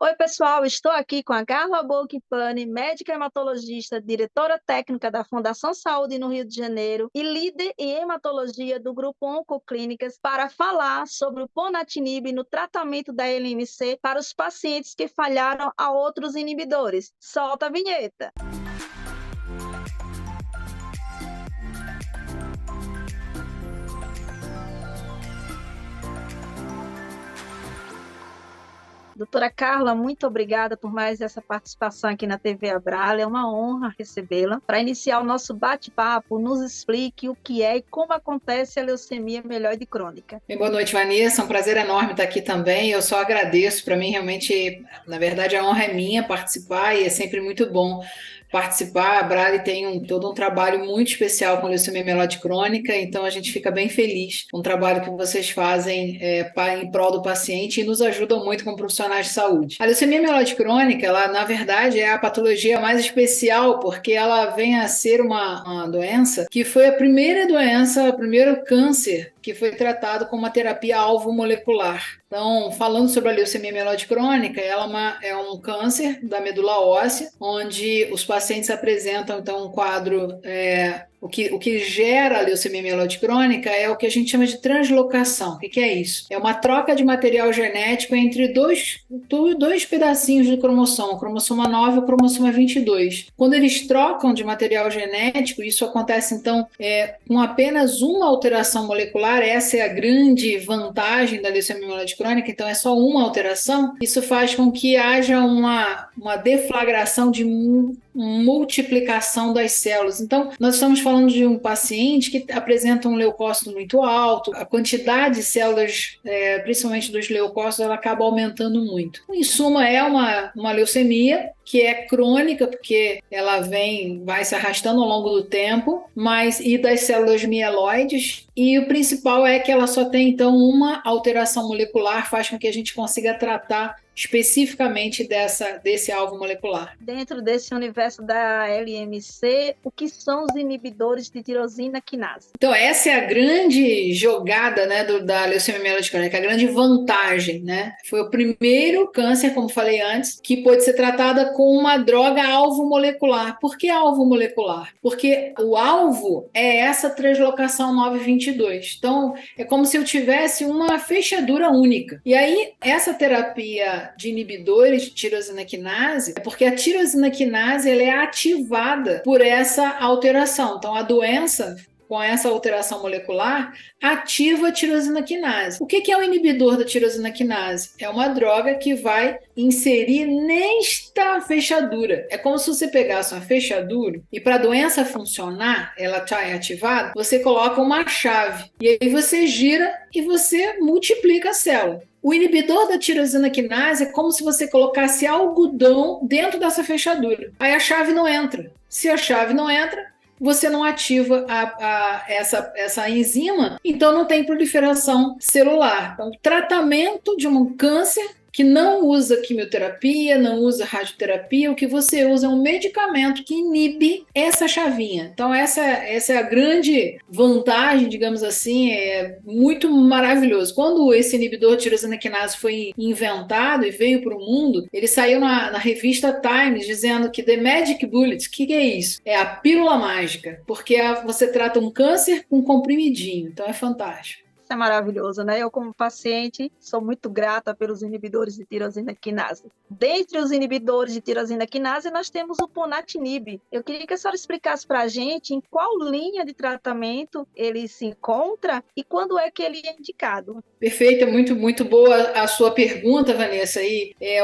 Oi, pessoal, estou aqui com a Carla Bolkipani, médica hematologista, diretora técnica da Fundação Saúde no Rio de Janeiro e líder em hematologia do Grupo Oncoclínicas para falar sobre o ponatinib no tratamento da LMC para os pacientes que falharam a outros inibidores. Solta a vinheta! Doutora Carla, muito obrigada por mais essa participação aqui na TV Abrale. É uma honra recebê-la. Para iniciar o nosso bate-papo, nos explique o que é e como acontece a leucemia mieloide crônica. Boa noite, Vanessa. É um prazer enorme estar aqui também. Eu só agradeço. Para mim, realmente, na verdade, a honra é minha participar e é sempre muito bom participar. A Brale tem todo um trabalho muito especial com leucemia mieloide crônica, então a gente fica bem feliz com o trabalho que vocês fazem em prol do paciente e nos ajudam muito como profissionais de saúde. A leucemia mieloide crônica, ela, na verdade, é a patologia mais especial porque ela vem a ser uma doença que foi a primeira doença, o primeiro câncer que foi tratado com uma terapia alvo molecular. Então, falando sobre a leucemia mieloide crônica, ela é um câncer da medula óssea, onde os pacientes apresentam, então, um quadro... O que gera a leucemia mieloide crônica é o que a gente chama de translocação. O que é isso? É uma troca de material genético entre dois pedacinhos do cromossomo, o cromossoma 9 e o cromossoma 22. Quando eles trocam de material genético, isso acontece, então, com apenas uma alteração molecular. Essa é a grande vantagem da leucemia mieloide crônica, então é só uma alteração. Isso faz com que haja uma deflagração de multiplicação das células. Então, nós estamos falando de um paciente que apresenta um leucócito muito alto, a quantidade de células, principalmente dos leucócitos, ela acaba aumentando muito. Em suma, é uma leucemia que é crônica, porque ela vai se arrastando ao longo do tempo, e das células mieloides, e o principal é que ela só tem, então, uma alteração molecular, faz com que a gente consiga tratar especificamente desse alvo molecular. Dentro desse universo da LMC, o que são os inibidores de tirosina quinase? Então, essa é a grande jogada, né, da leucemia mieloide crônica, a grande vantagem, né? Foi o primeiro câncer, como falei antes, que pode ser tratada com uma droga alvo molecular. Por que alvo molecular? Porque o alvo é essa translocação 922. Então, é como se eu tivesse uma fechadura única. E aí, essa terapia de inibidores de tirosina quinase é porque a tirosina quinase ela é ativada por essa alteração. Então, a doença com essa alteração molecular, ativa a tirosina quinase. O que é o inibidor da tirosina quinase? É uma droga que vai inserir nesta fechadura. É como se você pegasse uma fechadura e para a doença funcionar, ela está ativada, você coloca uma chave e aí você gira e você multiplica a célula. O inibidor da tirosina quinase é como se você colocasse algodão dentro dessa fechadura. Aí a chave não entra. Se a chave não entra, você não ativa essa enzima, então não tem proliferação celular. Então, tratamento de um câncer que não usa quimioterapia, não usa radioterapia, o que você usa é um medicamento que inibe essa chavinha. Então, essa é a grande vantagem, digamos assim, é muito maravilhoso. Quando esse inibidor de tirosina quinase foi inventado e veio para o mundo, ele saiu na revista Times dizendo que The Magic Bullet, o que é isso? É a pílula mágica, porque você trata um câncer com um comprimidinho, então é fantástico. É maravilhoso, né? Eu, como paciente, sou muito grata pelos inibidores de tirosina quinase. Dentre os inibidores de tirosina quinase, nós temos o ponatinib. Eu queria que a senhora explicasse para a gente em qual linha de tratamento ele se encontra e quando é que ele é indicado. Perfeito, muito, muito boa a sua pergunta, Vanessa.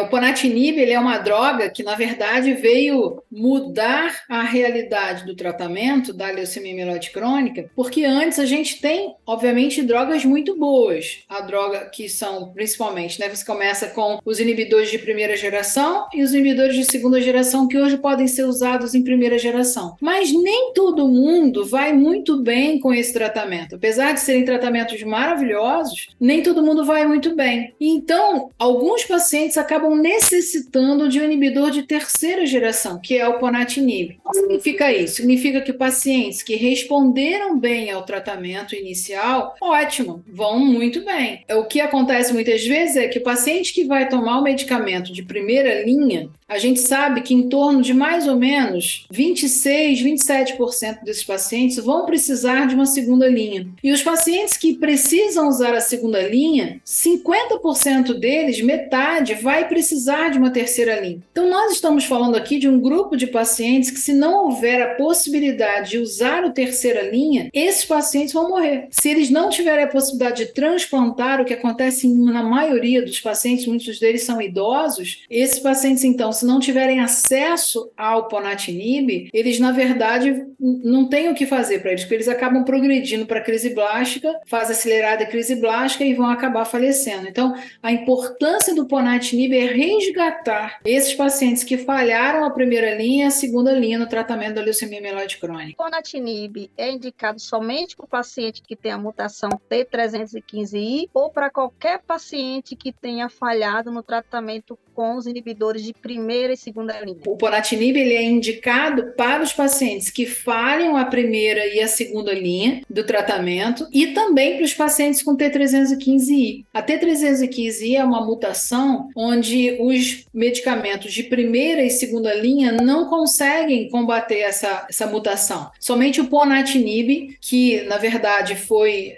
O ponatinib ele é uma droga que, na verdade, veio mudar a realidade do tratamento da leucemia mieloide crônica, porque antes a gente tem, obviamente, drogas muito boas. A droga que são, principalmente, né, você começa com os inibidores de primeira geração e os inibidores de segunda geração, que hoje podem ser usados em primeira geração. Mas nem todo mundo vai muito bem com esse tratamento. Apesar de serem tratamentos maravilhosos, nem todo mundo vai muito bem. Então, alguns pacientes acabam necessitando de um inibidor de terceira geração, que é é o ponatinib. O que significa isso? Significa que pacientes que responderam bem ao tratamento inicial, ótimo, vão muito bem. O que acontece muitas vezes é que o paciente que vai tomar o medicamento de primeira linha, a gente sabe que em torno de mais ou menos 26, 27% desses pacientes vão precisar de uma segunda linha. E os pacientes que precisam usar a segunda linha, 50% deles, metade, vai precisar de uma terceira linha. Então, nós estamos falando aqui de um grupo de pacientes que, se não houver a possibilidade de usar a terceira linha, esses pacientes vão morrer. Se eles não tiverem a possibilidade de transplantar, o que acontece na maioria dos pacientes, muitos deles são idosos, esses pacientes, então, se não tiverem acesso ao ponatinib, eles, na verdade, não têm o que fazer para eles, porque eles acabam progredindo para a crise blástica, fase acelerada crise blástica e vão acabar falecendo. Então, a importância do ponatinib é resgatar esses pacientes que falharam a primeira linha e a segunda linha no tratamento da leucemia mieloide crônica. O ponatinib é indicado somente para o paciente que tem a mutação T315I ou para qualquer paciente que tenha falhado no tratamento com os inibidores de primeira e segunda linha? O ponatinib ele é indicado para os pacientes que falham a primeira e a segunda linha do tratamento e também para os pacientes com T315I. A T315I é uma mutação onde os medicamentos de primeira e segunda linha não conseguem combater essa mutação. Somente o ponatinib, que na verdade foi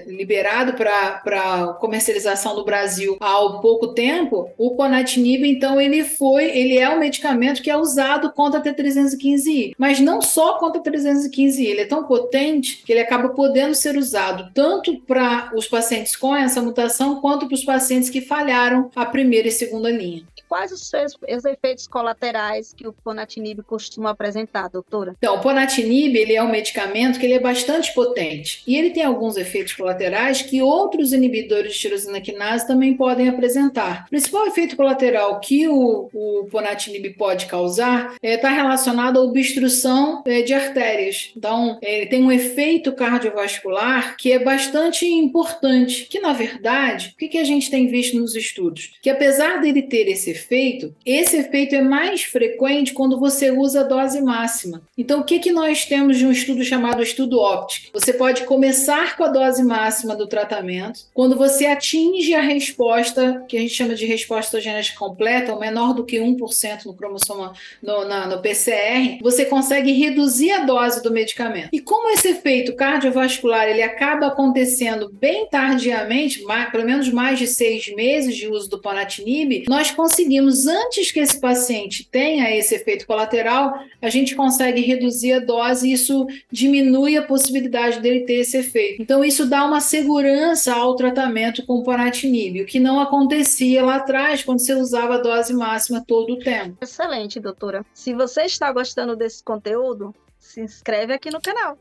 liberado para comercialização no Brasil há pouco tempo, o ponatinib, então, ele é um medicamento que é usado contra a T315I, mas não só contra a T315I, ele é tão potente que ele acaba podendo ser usado tanto para os pacientes com essa mutação quanto para os pacientes que falharam a primeira e segunda linha. Quais os efeitos colaterais que o ponatinib costuma apresentar, doutora? Então, o ponatinib ele é um medicamento que ele é bastante potente e ele tem alguns efeitos colaterais que outros inibidores de tirosina quinase também podem apresentar. O principal efeito colateral que o ponatinib pode causar está relacionado à obstrução de artérias. Então, ele tem um efeito cardiovascular que é bastante importante, que na verdade, o que a gente tem visto nos estudos? Que apesar dele ter esse efeito é mais frequente quando você usa a dose máxima. Então, o que nós temos de um estudo chamado estudo OPTIC? Você pode começar com a dose máxima do tratamento. Quando você atinge a resposta, que a gente chama de resposta genética completa, ou menor do que 1% no cromossoma, no PCR, você consegue reduzir a dose do medicamento. E como esse efeito cardiovascular ele acaba acontecendo bem tardiamente, pelo menos mais de 6 meses de uso do ponatinib, nós conseguimos, antes que esse paciente tenha esse efeito colateral, a gente consegue reduzir a dose e isso diminui a possibilidade dele ter esse efeito. Então, isso dá uma segurança ao tratamento com o ponatinib, o que não acontecia lá atrás, quando você usava a dose máxima todo o tempo. Excelente, doutora. Se você está gostando desse conteúdo, se inscreve aqui no canal.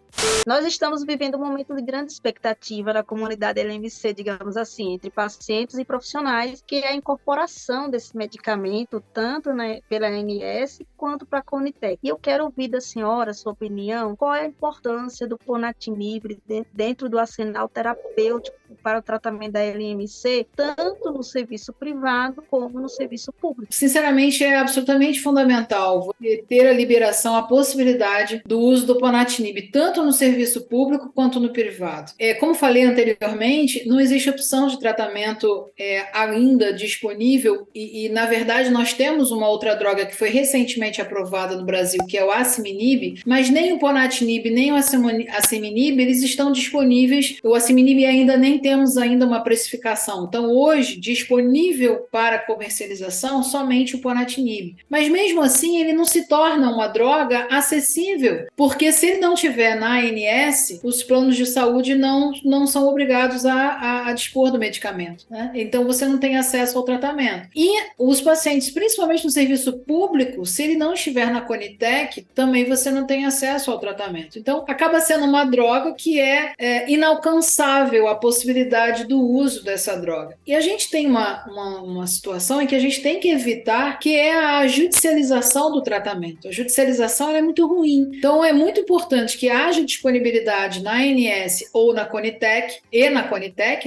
Nós estamos vivendo um momento de grande expectativa na comunidade LMC, digamos assim, entre pacientes e profissionais, que é a incorporação desse medicamento, tanto pela ANS quanto para a Conitec. E eu quero ouvir da senhora sua opinião, qual é a importância do ponatinib dentro do arsenal terapêutico para o tratamento da LMC, tanto no serviço privado como no serviço público. Sinceramente, é absolutamente fundamental você ter a liberação, a possibilidade do uso do ponatinib, tanto no serviço público quanto no privado. Como falei anteriormente, não existe opção de tratamento ainda disponível e, na verdade, nós temos uma outra droga que foi recentemente aprovada no Brasil, que é o asciminib, mas nem o ponatinib, nem o asciminib, eles estão disponíveis. O asciminib ainda nem temos ainda uma precificação. Então, hoje, disponível para comercialização, somente o ponatinib. Mas, mesmo assim, ele não se torna uma droga acessível, porque se ele não tiver na ANS, os planos de saúde não são obrigados a dispor do medicamento, né? Então, você não tem acesso ao tratamento. E os pacientes, principalmente no serviço público, se ele não estiver na Conitec, também você não tem acesso ao tratamento. Então, acaba sendo uma droga que é inalcançável a possibilidade possibilidade do uso dessa droga. E a gente tem uma situação em que a gente tem que evitar, que é a judicialização do tratamento. A judicialização é muito ruim. Então, é muito importante que haja disponibilidade na ANS ou na Conitec,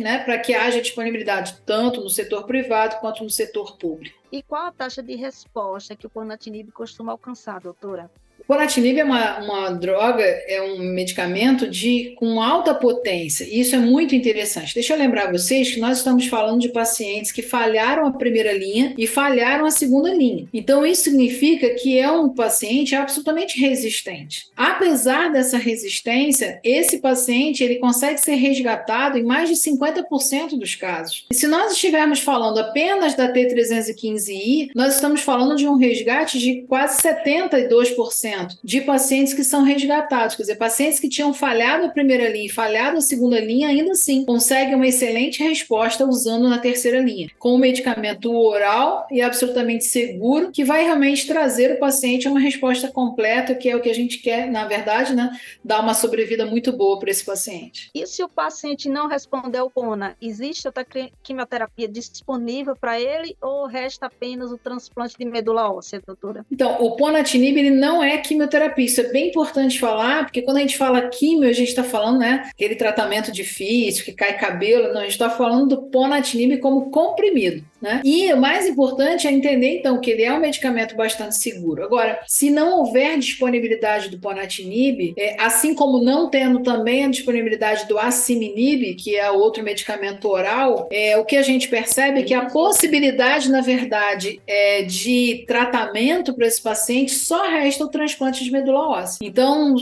né, para que haja disponibilidade tanto no setor privado quanto no setor público. E qual a taxa de resposta que o ponatinib costuma alcançar, doutora? O ponatinib é uma droga, é um medicamento com alta potência, e isso é muito interessante. Deixa eu lembrar vocês que nós estamos falando de pacientes que falharam a primeira linha e falharam a segunda linha. Então, isso significa que é um paciente absolutamente resistente. Apesar dessa resistência, esse paciente ele consegue ser resgatado em mais de 50% dos casos. E se nós estivermos falando apenas da T315I, nós estamos falando de um resgate de quase 72% de pacientes que são resgatados, quer dizer, pacientes que tinham falhado a primeira linha e falhado a segunda linha, ainda assim conseguem uma excelente resposta usando na terceira linha, com um medicamento oral e absolutamente seguro, que vai realmente trazer o paciente a uma resposta completa, que é o que a gente quer, na verdade, né, dar uma sobrevida muito boa para esse paciente. E se o paciente não responder ao PONA, existe outra quimioterapia disponível para ele ou resta apenas o transplante de medula óssea, doutora? Então, o ponatinib ele não é quimioterapia. Isso é bem importante falar, porque quando a gente fala quimio, a gente está falando, né, aquele tratamento difícil, que cai cabelo. Não, a gente está falando do ponatinib como comprimido, né? E o mais importante é entender, então, que ele é um medicamento bastante seguro. Agora, se não houver disponibilidade do ponatinib, assim como não tendo também a disponibilidade do asciminib, que é outro medicamento oral, o que a gente percebe é que a possibilidade, na verdade, de tratamento para esse paciente só resta o transplante de medula óssea. Então,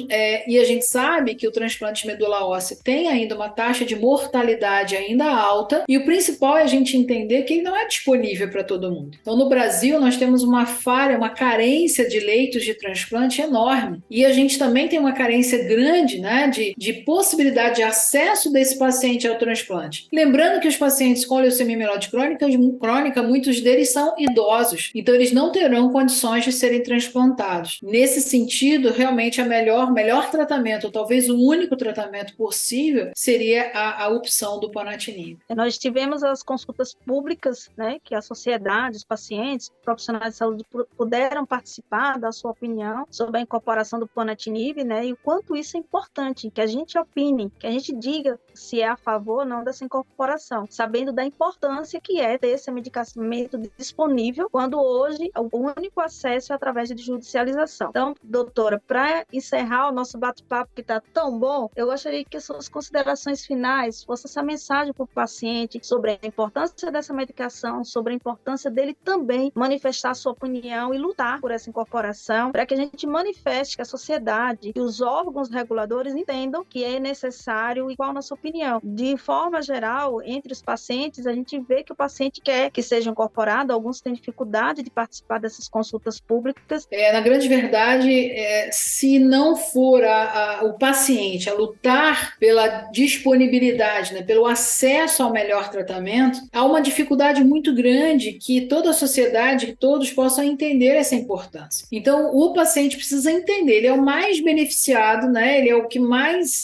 e a gente sabe que o transplante de medula óssea tem ainda uma taxa de mortalidade ainda alta, e o principal é a gente entender que ele não é disponível para todo mundo. Então, no Brasil, nós temos uma falha, uma carência de leitos de transplante enorme, e a gente também tem uma carência grande, né, de possibilidade de acesso desse paciente ao transplante. Lembrando que os pacientes com leucemia mieloide crônica, muitos deles são idosos, então eles não terão condições de serem transplantados. Nesse sentido, realmente o melhor tratamento, ou talvez o único tratamento possível, seria a opção do ponatinib. Nós tivemos as consultas públicas, né, que a sociedade, os pacientes, profissionais de saúde puderam participar da sua opinião sobre a incorporação do ponatinib, né, e o quanto isso é importante, que a gente opine, que a gente diga se é a favor ou não dessa incorporação, sabendo da importância que é ter esse medicamento disponível, quando hoje o único acesso é através de judicialização. Então, doutora, para encerrar o nosso bate-papo que está tão bom, eu gostaria que as suas considerações finais fossem essa mensagem para o paciente sobre a importância dessa medicação, sobre a importância dele também manifestar sua opinião e lutar por essa incorporação, para que a gente manifeste que a sociedade e os órgãos reguladores entendam que é necessário e qual a nossa opinião. De forma geral, entre os pacientes, a gente vê que o paciente quer que seja incorporado, alguns têm dificuldade de participar dessas consultas públicas. Na grande verdade, se não for o paciente a lutar pela disponibilidade, né, pelo acesso ao melhor tratamento, há uma dificuldade muito grande que toda a sociedade, que todos possam entender essa importância. Então, o paciente precisa entender, ele é o mais beneficiado, né, ele é o que mais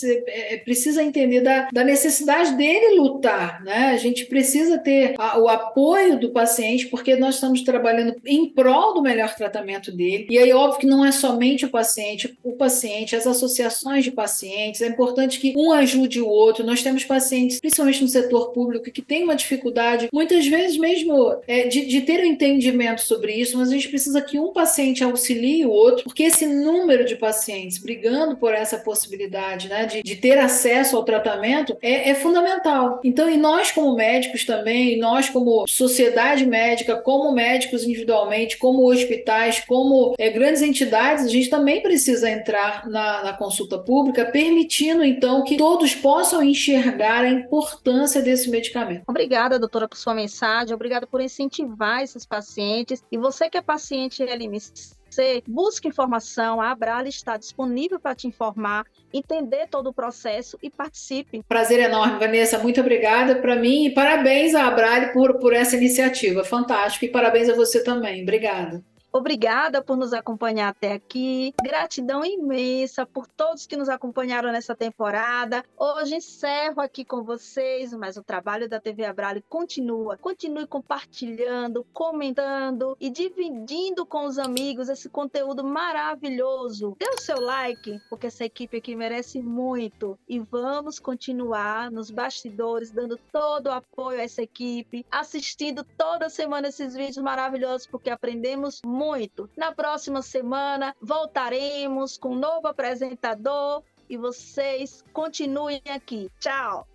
precisa entender da necessidade dele lutar, né? A gente precisa ter o apoio do paciente, porque nós estamos trabalhando em prol do melhor tratamento dele. E aí, óbvio que não é somente o paciente, as associações de pacientes, é importante que um ajude o outro. Nós temos pacientes, principalmente no setor público, que têm uma dificuldade, muitas vezes mesmo, de ter um entendimento sobre isso, mas a gente precisa que um paciente auxilie o outro, porque esse número de pacientes brigando por essa possibilidade, né, de ter acesso ao tratamento é fundamental. Então, e nós como médicos também, nós como sociedade médica, como médicos individualmente, como hospitais, como grandes entidades, a gente também precisa entrar na consulta pública, permitindo então que todos possam enxergar a importância desse medicamento. Obrigada, doutora, por sua mensagem, obrigada por incentivar esses pacientes. E você que é paciente LMC, busque informação, a Abrale está disponível para te informar, entender todo o processo e participe. Prazer enorme, Vanessa, muito obrigada para mim e parabéns à Abrale por essa iniciativa, fantástico, e parabéns a você também, obrigada. Obrigada por nos acompanhar até aqui. Gratidão imensa por todos que nos acompanharam nessa temporada. Hoje encerro aqui com vocês, mas o trabalho da TV Abrale continua. Continue compartilhando, comentando e dividindo com os amigos esse conteúdo maravilhoso. Dê o seu like, porque essa equipe aqui merece muito. E vamos continuar nos bastidores, dando todo o apoio a essa equipe, assistindo toda semana esses vídeos maravilhosos, porque aprendemos muito. Na próxima semana voltaremos com um novo apresentador e vocês continuem aqui. Tchau!